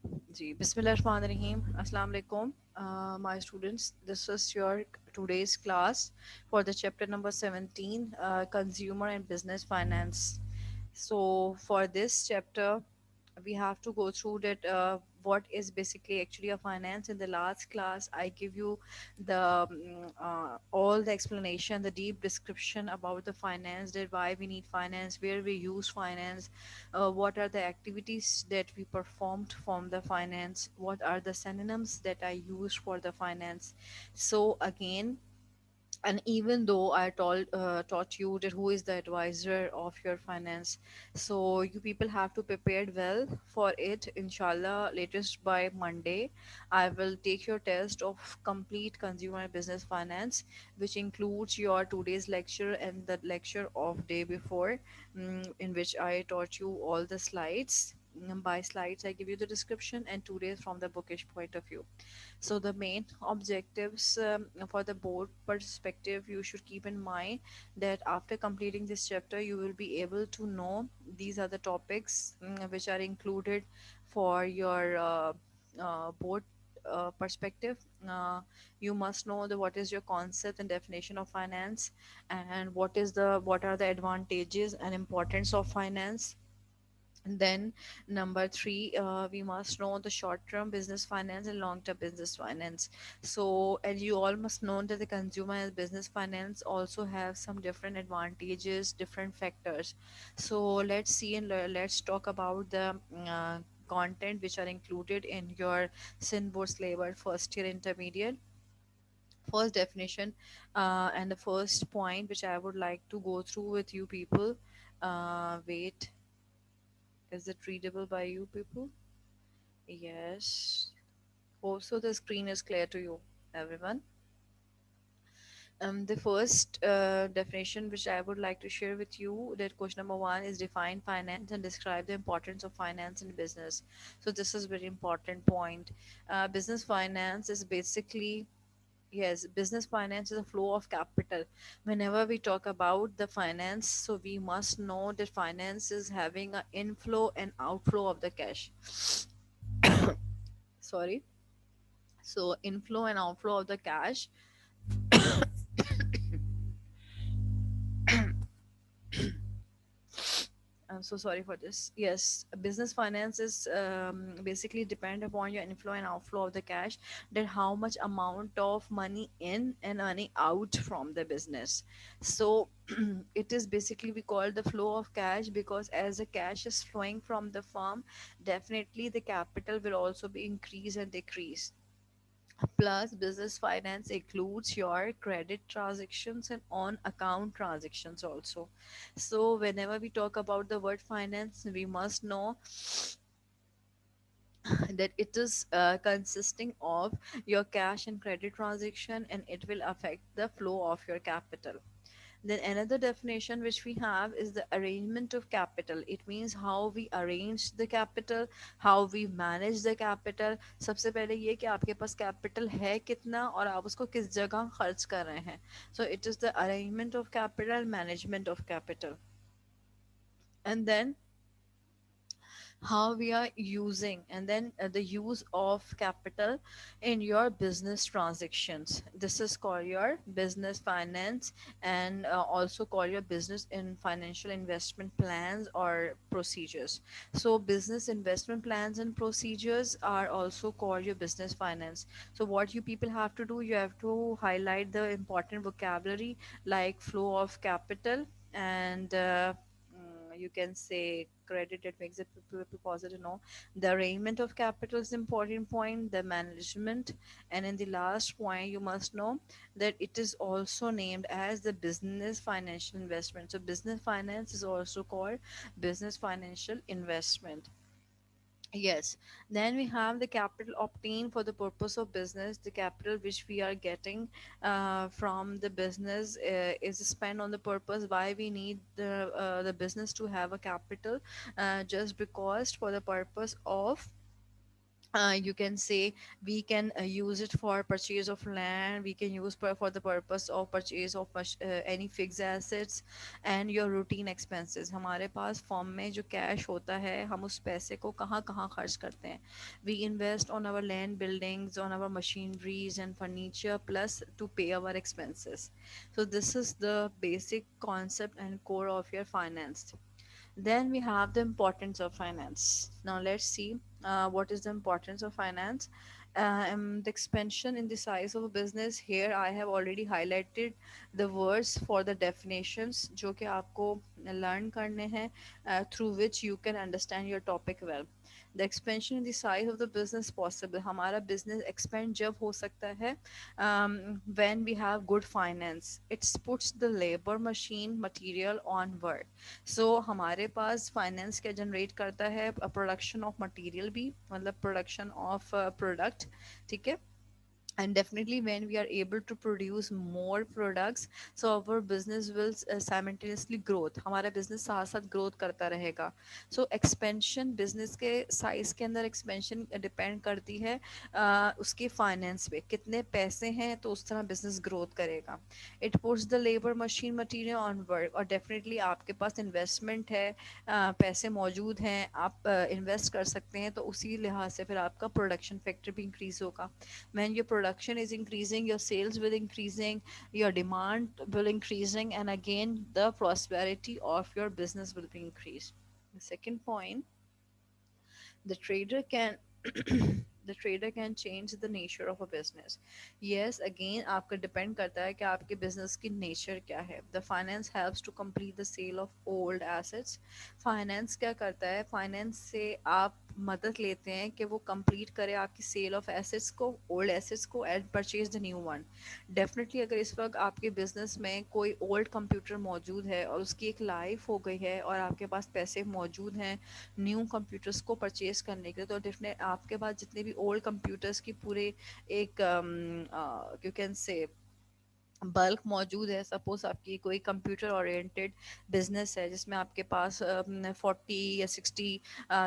जी, बिस्मिल्लाहिर्रहमानिर्रहीम, अस्सलाम वालेकुम, my students. This is your today's class for the chapter number 17, Consumer and Business Finance. So for this chapter, we have to go through that what is basically actually a finance. In the last class, I give you the all the explanation, the deep description about the finance, that why we need finance, where we use finance, what are the activities that we performed from the finance, what are the synonyms that I use for the finance. So again, and even though I taught you that who is the advisor of your finance, so you people have to prepare well for it. Inshallah, latest by Monday, I will take your test of complete consumer and business finance, which includes your today's lecture and the lecture of day before, in which I taught you all the slides. By slides, I give you the description, and today from the bookish point of view. So the main objectives for the board perspective, you should keep in mind that after completing this chapter, you will be able to know these are the topics which are included for your board perspective. You must know the what is your concept and definition of finance, and what are the advantages and importance of finance. And then number three, we must know the short-term business finance and long-term business finance. So, and you all must know that the consumer and business finance also have some different advantages, different factors. So let's see and let's talk about the content which are included in your Sinboard labor first year intermediate. First definition and the first point which I would like to go through with you people. Wait, is it readable by you people? Yes. Also, the screen is clear to you, everyone. The first definition which I would like to share with you, that question number one is define finance and describe the importance of finance in business. So this is very important point. Business finance is basically, yes, business finance is a flow of capital. Whenever we talk about the finance, so we must know that finance is having an inflow and outflow of the cash. Sorry. So inflow and outflow of the cash. I'm so sorry for this. Yes, business finances basically depend upon your inflow and outflow of the cash. That how much amount of money in and money out from the business. So it is basically we call the flow of cash, because as the cash is flowing from the firm, definitely the capital will also be increase and decrease. Plus, business finance includes your credit transactions and on account transactions also. So, whenever we talk about the word finance, we must know that it is consisting of your cash and credit transaction, and it will affect the flow of your capital. Then another definition which we have is the arrangement of capital. It means how we arrange the capital, how we manage the capital. सबसे पहले ये कि आपके पास capital है कितना और आप उसको किस जगह खर्च कर रहे हैं. So it is the arrangement of capital, management of capital. And then how we are using, and then the use of capital in your business transactions. This is called your business finance, and also call your business in financial investment plans or procedures. So business investment plans and procedures are also called your business finance. So what you people have to do, you have to highlight the important vocabulary like flow of capital, and you can say credit that makes it positive. No, the arrangement of capital is important point, the management, and in the last point you must know that it is also named as the business financial investment. So business finance is also called business financial investment. Yes, then we have the capital obtained for the purpose of business. The capital which we are getting from the business is spent on the purpose why we need the business to have a capital, just because for the purpose of you can say we can use it for purchase of land, we can use for the purpose of purchase of any fixed assets and your routine expenses. हमारे पास form में जो cash होता है हम उस पैसे को कहाँ कहाँ खर्च करते हैं. We invest on our land buildings, on our machineries and furniture plus to pay our expenses. So this is the basic concept and core of your finance. Then we have the importance of finance. Now let's see what is the importance of finance. The expansion in the size of a business. Here I have already highlighted the words for the definitions जो कि आपको learn करने हैं through which you can understand your topic well. The expansion in the size of the business possible. हमारा business expand जब हो सकता है when we have good finance. It puts the labor machine material on work. सो हमारे पास finance क्या generate करता है production of material भी मतलब प्रोडक्शन ऑफ प्रोडक्ट. ठीक है. And definitely when we are able to produce more products, so our business will simultaneously growth. हमारा business साथ साथ growth करता रहेगा. So expansion business के size के अंदर expansion depend करती है उसके finance पे कितने पैसे हैं तो उस तरह business growth करेगा. It puts the labor machine material on work. और definitely आपके पास investment है पैसे मौजूद हैं आप invest कर सकते हैं तो उसी लिहाज से फिर आपका production factor भी increase होगा. When your production is increasing, your sales will increasing, your demand will increasing, and again the prosperity of your business will be increased. The second point, the trader can the trader can change the nature of a business. Yes, again आपका depend करता है कि आपके business की nature क्या है. The finance helps to complete the sale of old assets. Finance क्या करता है, finance से आप मदद लेते हैं कि वो complete करे आपकी sale of assets को, old assets को, and purchase the new one. Definitely अगर इस वक्त आपके business में कोई old computer मौजूद है और उसकी एक life हो गई है और आपके पास पैसे मौजूद हैं न्यू कंप्यूटर्स को परचेज करने के लिए, तो डेफिनेट आपके पास जितने भी ओल्ड कंप्यूटर्स की पूरे एक यू कैन से बल्क मौजूद है. सपोज आपकी कोई कंप्यूटर ओरिएंटेड बिजनेस है जिसमें आपके पास 40 या 60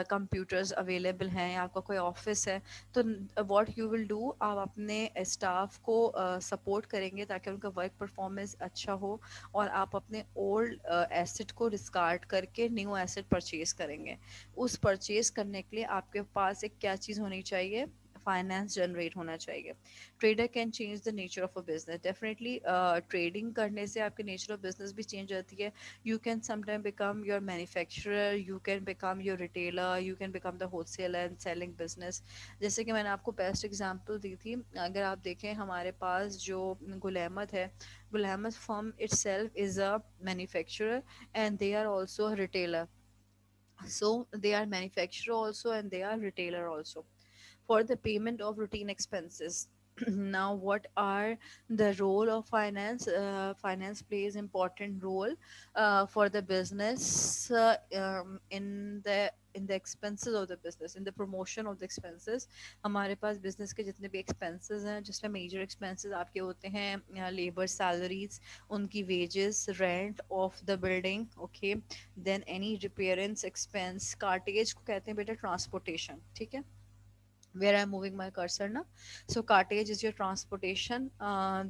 कंप्यूटर्स अवेलेबल हैं या आपका कोई ऑफिस है, तो व्हाट यू विल डू, आप अपने स्टाफ को सपोर्ट करेंगे ताकि उनका वर्क परफॉर्मेंस अच्छा हो और आप अपने ओल्ड एसेट को डिस्कार्ड करके न्यू एसेट परचेज करेंगे. उस परचेज करने के लिए आपके पास एक क्या चीज़ होनी चाहिए, फाइनेंस जनरेट होना चाहिए. Trader can change the nature of a business. Definitely trading करने से आपके नेचर ऑफ बिजनेस भी चेंज होती है. You can sometime become your manufacturer, you can become your retailer, you can become the wholesaler and selling business. जैसे कि मैंने आपको बेस्ट एग्जांपल दी थी. अगर आप देखें हमारे पास जो गुल अहमद है, Gul Ahmed firm itself is a manufacturer and they are also a retailer. So they are manufacturer also and they are retailer also. For the payment of routine expenses. Now what are the role of finance? Finance plays important role for the business in the expenses of the business, in the promotion of the expenses. हमारे पास business के जितने भी expenses हैं जिसमें major expenses आपके होते हैं labor salaries, उनकी wages, rent of the building, okay, then any repairs expense, cartage को कहते हैं बेटा transportation. ठीक है, where I'm moving my cursor ना. So cartage is your transportation.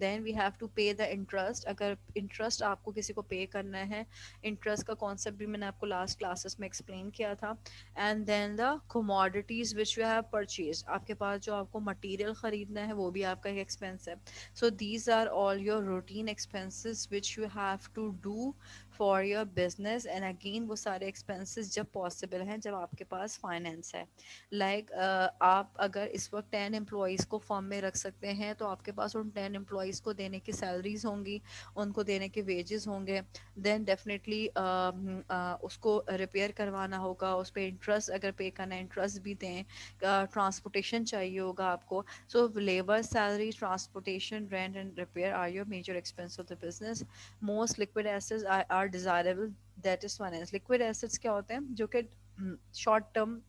Then we have to pay the interest. अगर interest आपको किसी को pay करना है, interest का concept भी मैंने आपको last classes में explain किया था. And then the commodities which you have purchased. आपके पास जो आपको material खरीदना है वो भी आपका एक expense है. So these are all your routine expenses which you have to do for your business. And again वो सारे expenses जब possible हैं जब आपके पास finance है. लाइक आप अगर इस वक्त 10 एम्प्लॉयज़ को फॉर्म में रख सकते हैं तो आपके पास उन 10 एम्प्लॉयज़ को देने की सैलरीज होंगी, उनको देने के वेजेस होंगे. देन डेफिनेटली उसको रिपेयर करवाना होगा, उस पर इंटरेस्ट अगर पे करना है इंटरेस्ट भी दें, ट्रांसपोर्टेशन चाहिए होगा आपको. So labour salary, transportation, rent and repair are your major expense of the business. Most liquid assets are desirable, that is finance. Liquid assets क्या होते हैं जो कि शॉर्ट टर्म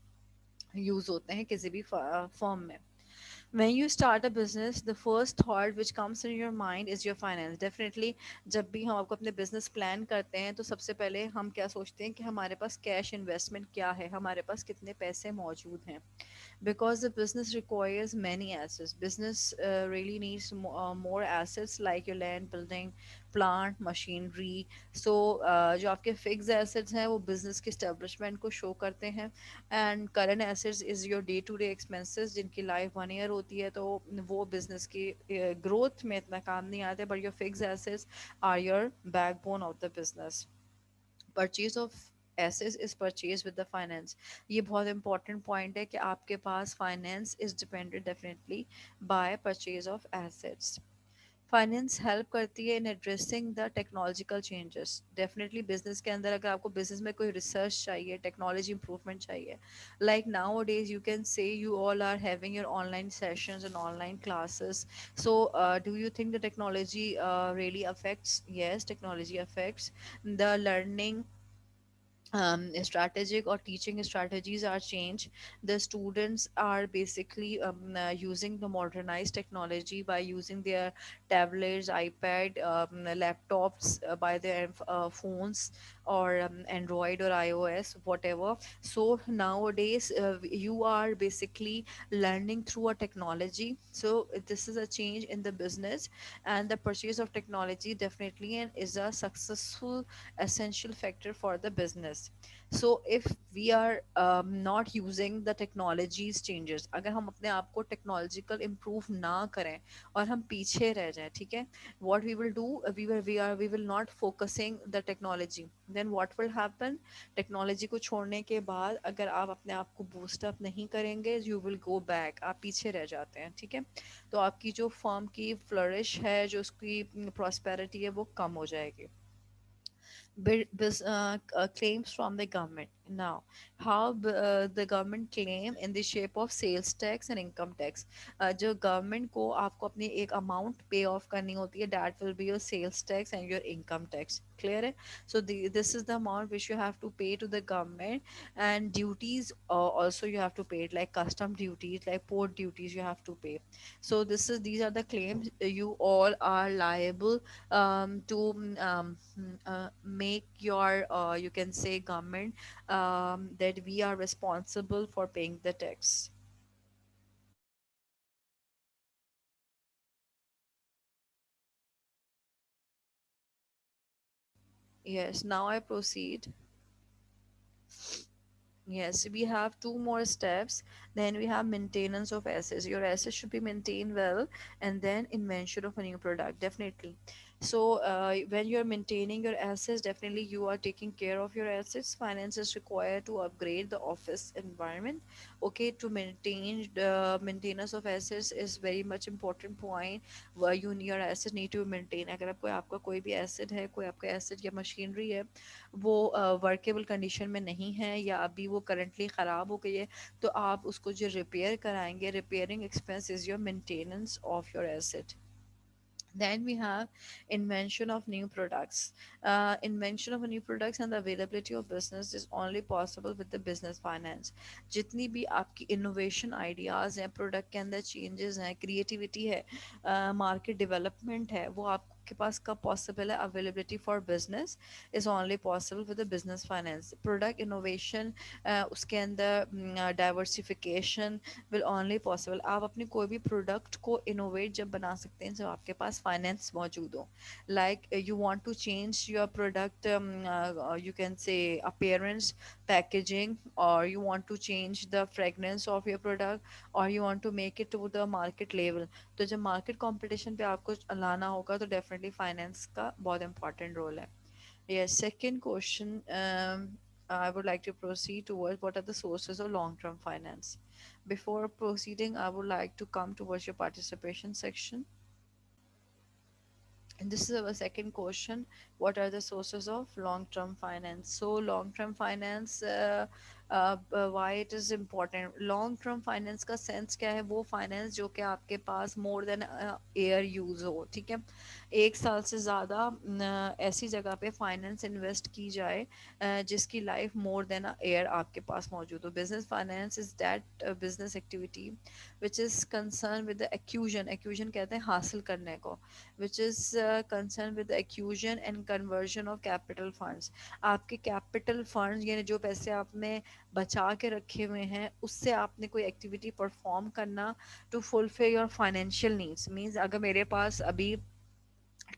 यूज होते हैं किसी भी फॉर्म में. when you start a business, the first thought which comes in your mind is your finance. Definitely जब भी हम आपको अपने business plan करते हैं तो सबसे पहले हम क्या सोचते हैं कि हमारे पास कैश इन्वेस्टमेंट क्या है, हमारे पास कितने पैसे मौजूद हैं. because the business requires many assets. Business really needs more assets like your land, building, plant, machinery. So जो आपके फिक्स एसेट्स हैं वो बिजनेस के स्टेब्लिशमेंट को शो करते हैं, and current assets is your day to day expenses जिनकी life 1 year होती है, तो वो बिजनेस की ग्रोथ में इतना काम नहीं आते, but your fix assets are your backbone of the business. Purchase of assets is purchase with the finance. ये बहुत इंपॉर्टेंट पॉइंट है कि आपके पास finance is depended definitely by purchase of assets. Finance help करती है in addressing the technological changes. Definitely business के अंदर अगर आपको बिजनेस में कोई रिसर्च चाहिए, टेक्नोलॉजी इंप्रूवमेंट चाहिए, like now days you can say you all are having your online sessions and online classes. So do you think the technology really affects? Yes, technology affects the learning. Strategic or teaching strategies are changed. The students are basically using the modernized technology by using their tablets, ipad, laptops, by their phones, or android or ios, whatever. So nowadays you are basically learning through a technology. So this is a change in the business, and the purchase of technology definitely and is a successful essential factor for the business. So if we are not using the technologies changes, अगर हम अपने आप को technological improve ना करें और हम पीछे रह जाएं, ठीक है, what we will do, we will not focusing the technology, then what will happen, technology को छोड़ने के बाद अगर आप अपने आप को boost up नहीं करेंगे, you will go back, आप पीछे रह जाते हैं, ठीक है, तो आपकी जो firm की flourish है, जो उसकी prosperity है, वो कम हो जाएगी. Claims from the government. Now, how the government claim in the shape of sales tax and income tax. जो government को आपको अपनी एक amount pay off करनी होती है, that will be your sales tax and your income tax. Clear है? So this is the amount which you have to pay to the government, and duties also you have to pay it, like custom duties, like port duties you have to pay. So these are the claims you all are liable to make your you can say government, that we are responsible for paying the tax. Yes, now I proceed. Yes, we have two more steps. Then we have maintenance of assets. Your assets should be maintained well, and then invention of a new product. Definitely. So when you're maintaining your assets, definitely you are taking care of your assets. Finance is required to upgrade the office environment. Okay, to maintain the maintenance of assets is very much important point. Where your assets need to maintain. अगर आपको आपका कोई भी asset है, कोई आपका asset या machinery है, वो वर्केबल कंडीशन में नहीं है या अभी वो करंटली ख़राब हो गई है, तो आप उसको जो रिपेयर कराएंगे, repairing expense is your maintenance of your asset. Then we have invention of new products. Invention of new products and the availability of business is only possible with the business finance. जितनी भी आपकी innovation ideas हैं, product के अंदर changes हैं, creativity है, market development है, वो आपके पास कब possible है? Availability for business is only possible with the business finance. Product innovation, उसके अंदर diversification will only possible. आप अपने कोई भी प्रोडक्ट को इनोवेट जब बना सकते हैं जब आपके पास फाइनेंस मौजूद हो. Like you want to change your product, you can say appearance, packaging, or you want to change the fragrance of your product, or you want to make it to the market level. तो जब market competition पे आपको लाना होगा तो definitely finance का बहुत important role है. Yes, second question. I would like to proceed towards what are the sources of long-term finance. Before proceeding, I would like to come towards your participation section. And this is our second question. What are the sources of long-term finance? So long-term finance, why it is important? Long-term finance का sense क्या है? वो finance जो कि आपके पास more than air use हो, ठीक है? एक साल से ज़्यादा ऐसी जगह पे फाइनेंस इन्वेस्ट की जाए जिसकी life more than a year आपके पास मौजूद हो। Business finance is that business activity which is concern with the acquisition, acquisition कहते हैं हासिल करने को, which is concern with the acquisition and conversion of capital funds. आपके कैपिटल फंड्स यानी जो पैसे आपने बचा के रखे हुए हैं उससे आपने कोई एक्टिविटी परफॉर्म करना to fulfil your financial needs. Means अगर मेरे पास अभी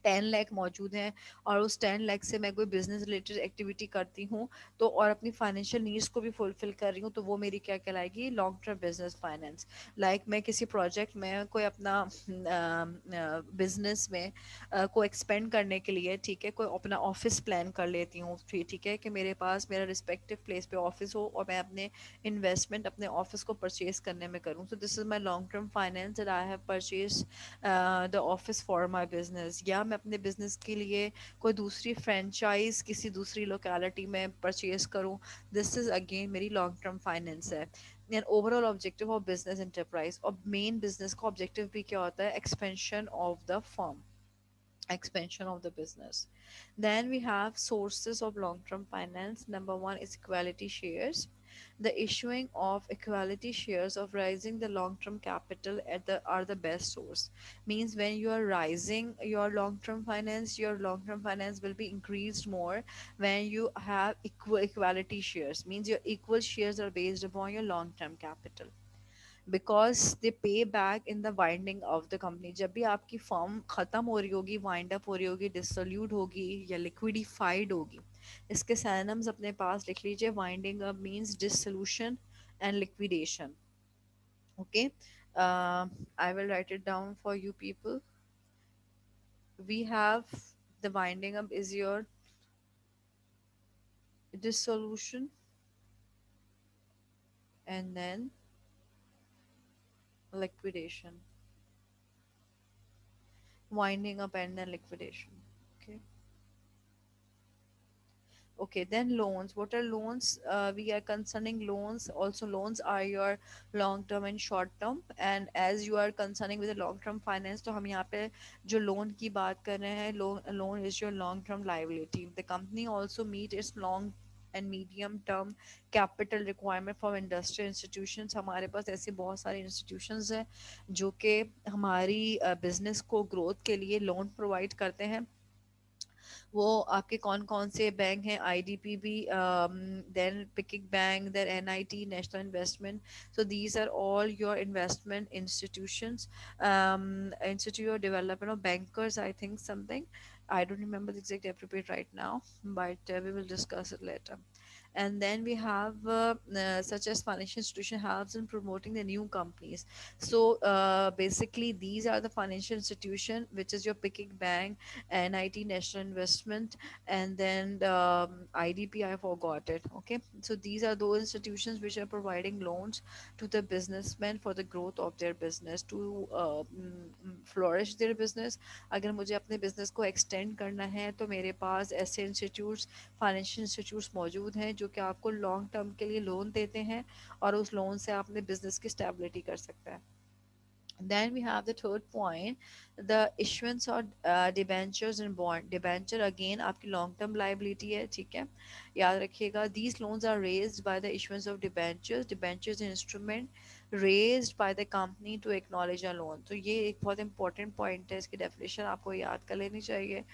10 लाख मौजूद हैं और उस 10 लाख से मैं कोई बिजनेस रिलेटेड एक्टिविटी करती हूँ तो और अपनी फाइनेंशियल नीड्स को भी फुलफिल कर रही हूँ तो वो मेरी क्या कहलाएगी, long term business finance. Like मैं किसी प्रोजेक्ट में कोई अपना बिजनेस में को एक्सपेंड करने के लिए, ठीक है, कोई अपना ऑफिस प्लान कर लेती हूँ, ठीक है, कि मेरे पास मेरा रिस्पेक्टिव प्लेस पे ऑफिस हो और मैं अपने इन्वेस्टमेंट अपने ऑफिस को परचेज करने में करूँ। So this is my long term finance that I have purchase the office for my business. या मैं अपने बिजनेस के लिए कोई दूसरी फ्रेंचाइज किसी दूसरी लोकेलिटी में परचेज करूँ, दिस इज़ अगेन मेरी लॉन्ग टर्म फाइनेंस है। And overall objective of business enterprise, और मेन बिजनेस का ऑब्जेक्टिव भी क्या होता है, expansion of the firm, expansion of the business. Then we have sources of long-term finance. Number one is equality shares. The issuing of equality shares of rising the long-term capital at the are the best source. Means when you are rising your your long-term finance will be increased more when you have equality shares. Means your equal shares are based upon your long-term capital, because they pay back in the winding of the company. जब भी आपकी firm ख़त्म हो रही होगी, wind up हो रही होगी, डिसोल्यूट होगी या लिक्विडिफाइड होगी, इसके सैनम्स अपने पास लिख लीजिए। Winding up means dissolution and liquidation. Okay, I will write it down for you people. We have the winding up is your dissolution and then liquidation. Winding up and then liquidation. Okay. Okay, then loans. What are loans? We are concerning loans. Also, loans are your long term and short term. And as you are concerning with the long term finance, तो हम यहाँ पे जो loan की बात कर रहे हैं, loan is your long term liability. The company also meet its long and medium term capital requirement from industrial institutions. हमारे पास ऐसे बहुत सारे institutions हैं जो कि हमारी business को growth के लिए loan provide करते हैं। वो आपके कौन कौन से बैंक हैं, IDPB, then picking bank, then NIT, national investment. So these are all your investment institutions, institute of development of bankers, I think something. I don't remember the exact appropriate right now, but we will discuss it later. And then we have such as financial institution helps in promoting the new companies. So basically these are the financial institution which is your picking bank, NIT, National Investment, and then IDP, I forgot it. Okay, so these are those institutions which are providing loans to the businessmen for the growth of their business, to flourish their business. अगर मुझे अपने business को extend करना है तो मेरे पास ऐसे institutes, financial institutes मौजूद हैं जो कि आपको लॉन्ग टर्म के लिए लोन देते हैं और उस लोन से आप अपने बिजनेस की स्टेबिलिटी कर सकते हैं। Then we have the third point, the issuance of debentures and bond. Debenture again आपकी long term liability है, ठीक है, याद रखिएगा। These loans are raised by the issuance of debentures. Debentures an instrument raised by the company to acknowledge a loan. तो ये एक बहुत important point है, इसकी definition आपको याद कर लेनी चाहिए।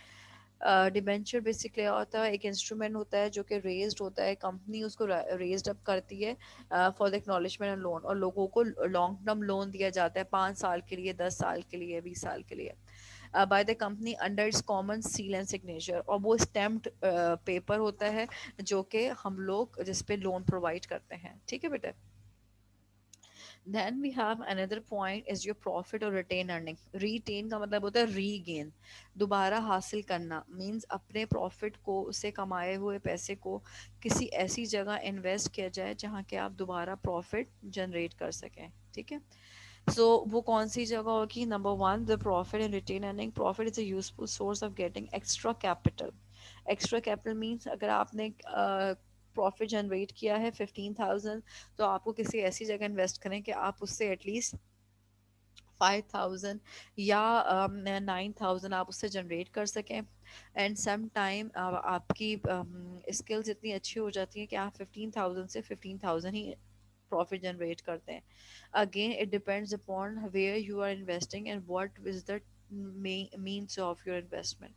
डिबेंचर बेसिकली क्या होता है, एक इंस्ट्रूमेंट होता है जो कि रेज्ड होता है, कंपनी उसको रेज्ड अप करती है for the acknowledgement of loan, और लोगों को लॉन्ग टर्म लोन दिया जाता है 5 साल के लिए, 10 साल के लिए, 20 साल के लिए, by the company under its common seal and signature. और वो स्टैम्प्ड पेपर होता है जो कि हम लोग जिस पे लोन प्रोवाइड करते हैं, ठीक है बेटा। Then we have another point is your profit or retain earning. Retain का मतलब होता है रीगेन, दोबारा हासिल करना। मीन्स अपने प्रॉफिट को, उससे कमाए हुए पैसे को किसी ऐसी जगह इन्वेस्ट किया जाए जहाँ के आप दोबारा प्रॉफिट जनरेट कर सकें, ठीक है। सो वो कौन सी जगह होगी? Number one, the profit and retain earning. Profit is a useful source of getting extra capital. Extra capital means अगर आपने प्रॉफिट जनरेट किया है 15,000, तो आपको किसी ऐसी जगह इन्वेस्ट करें कि आप उससे एटलीस्ट 5000 या 9000 आप उससे जनरेट कर सकें। एंड सम टाइम आपकी स्किल्स इतनी अच्छी हो जाती हैं कि आप 15,000 से 15,000 ही प्रॉफिट जनरेट करते हैं। Again it depends upon where you are investing and what is the means of your investment.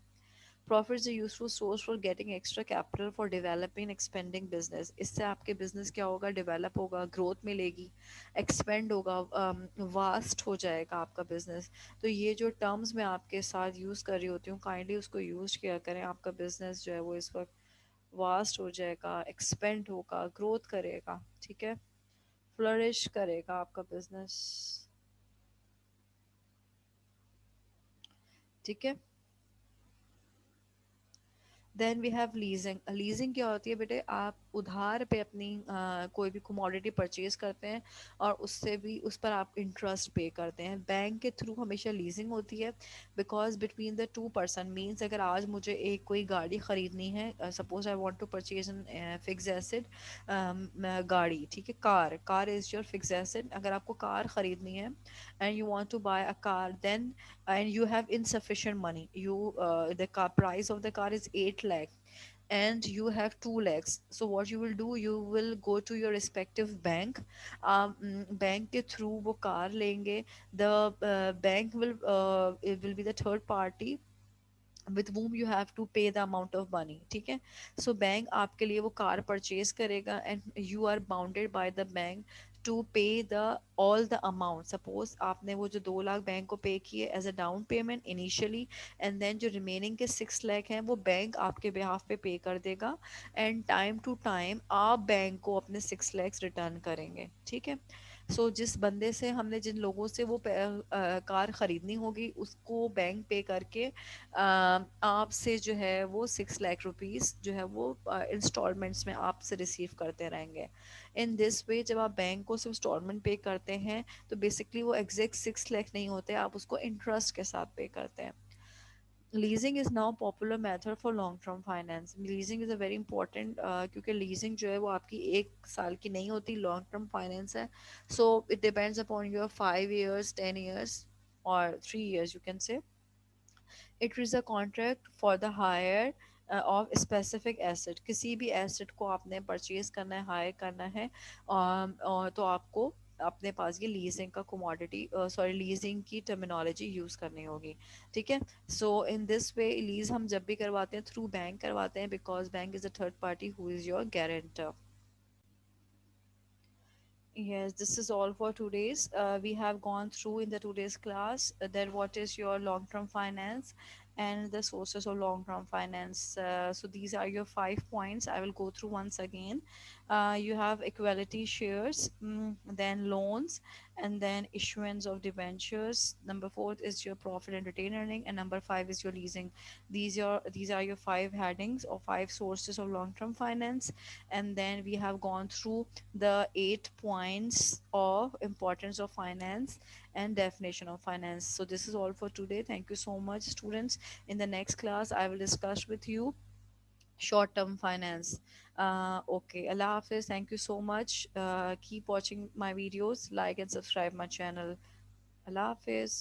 Profits are useful source for getting extra capital for developing expanding business. इससे आपके business क्या होगा, develop होगा, growth मिलेगी, expand होगा, vast हो जाएगा आपका business। तो ये जो terms मैं आपके साथ use कर रही होती हूँ, kindly उसको use किया करें। आपका business जो है वो इस वक्त vast हो जाएगा, expand होगा, growth करेगा, ठीक है, flourish करेगा आपका business, ठीक है। Then we have leasing. Leasing क्या होती है बेटे, आप उधार पे अपनी कोई भी कमोडिटी परचेज करते हैं और उससे भी उस पर आप इंटरेस्ट पे करते हैं। बैंक के थ्रू हमेशा लीजिंग होती है, because between the two person means अगर आज मुझे एक कोई गाड़ी ख़रीदनी है, suppose I want to purchase an fix asset, गाड़ी, ठीक है, car, car is your fix asset. अगर आपको कार ख़रीदनी है and you want to buy a car, then and you have insufficient money, the car price of the car is 8 lakh and you have 2 lakhs, so what you will do, you will go to your respective bank, bank के through वो car लेंगे। The bank it will be the third party with whom you have to pay the amount of money, ठीक है। So bank आपके लिए वो car purchase करेगा and you are bounded by the bank to pay the all the amount। Suppose आपने वो जो 2 lakh bank को पे किए as a down payment initially, and then जो remaining के 6 लाख हैं वो बैंक आपके behalf पे पे कर देगा, and time to time आप बैंक को अपने 6 lakhs रिटर्न करेंगे, ठीक है। सो जिस बंदे से हमने, जिन लोगों से वो कार ख़रीदनी होगी, उसको बैंक पे करके आपसे जो है वो 6 लाख रुपीस जो है वो इंस्टॉलमेंट्स में आपसे रिसीव करते रहेंगे। इन दिस वे जब आप बैंक को सिर्फ इंस्टॉलमेंट पे करते हैं तो बेसिकली वो एग्जैक्ट 6 लाख नहीं होते, आप उसको इंटरेस्ट के साथ पे करते हैं। Leasing is now popular method for long term finance. Leasing is a very important, क्योंकि लीजिंग जो है वो आपकी 1 साल की नहीं होती, लॉन्ग टर्म फाइनेंस है। So it depends upon your 5 years, 10 years और 3 years you can say। It is a contract for the hire of specific asset. किसी भी एसेट को आपने परचेज करना है, हायर करना है, और तो आपको अपने पास ये लीजिंग का कोमोडिटी, सॉरी, लीजिंग की टर्मिनोलॉजी यूज़ करनी होगी, ठीक है। सो इन दिस वे लीज हम जब भी करवाते हैं थ्रू बैंक करवाते हैं, because bank is a third party who is your guarantor. Yes, this is all for today's. We have gone through in the today's class that what is your long-term finance and the sources of long-term finance. So these are your 5 points. I will go through once again. You have equality shares, then loans, and then issuance of debentures. Number four is your profit and retained earning, and number five is your leasing. These are your five headings or five sources of long-term finance. And then we have gone through the 8 points of importance of finance and definition of finance. So this is all for today. Thank you so much, students. In the next class I will discuss with you short term finance. Okay, Allah Hafiz. Thank you so much. Keep watching my videos, like and subscribe my channel. Allah Hafiz.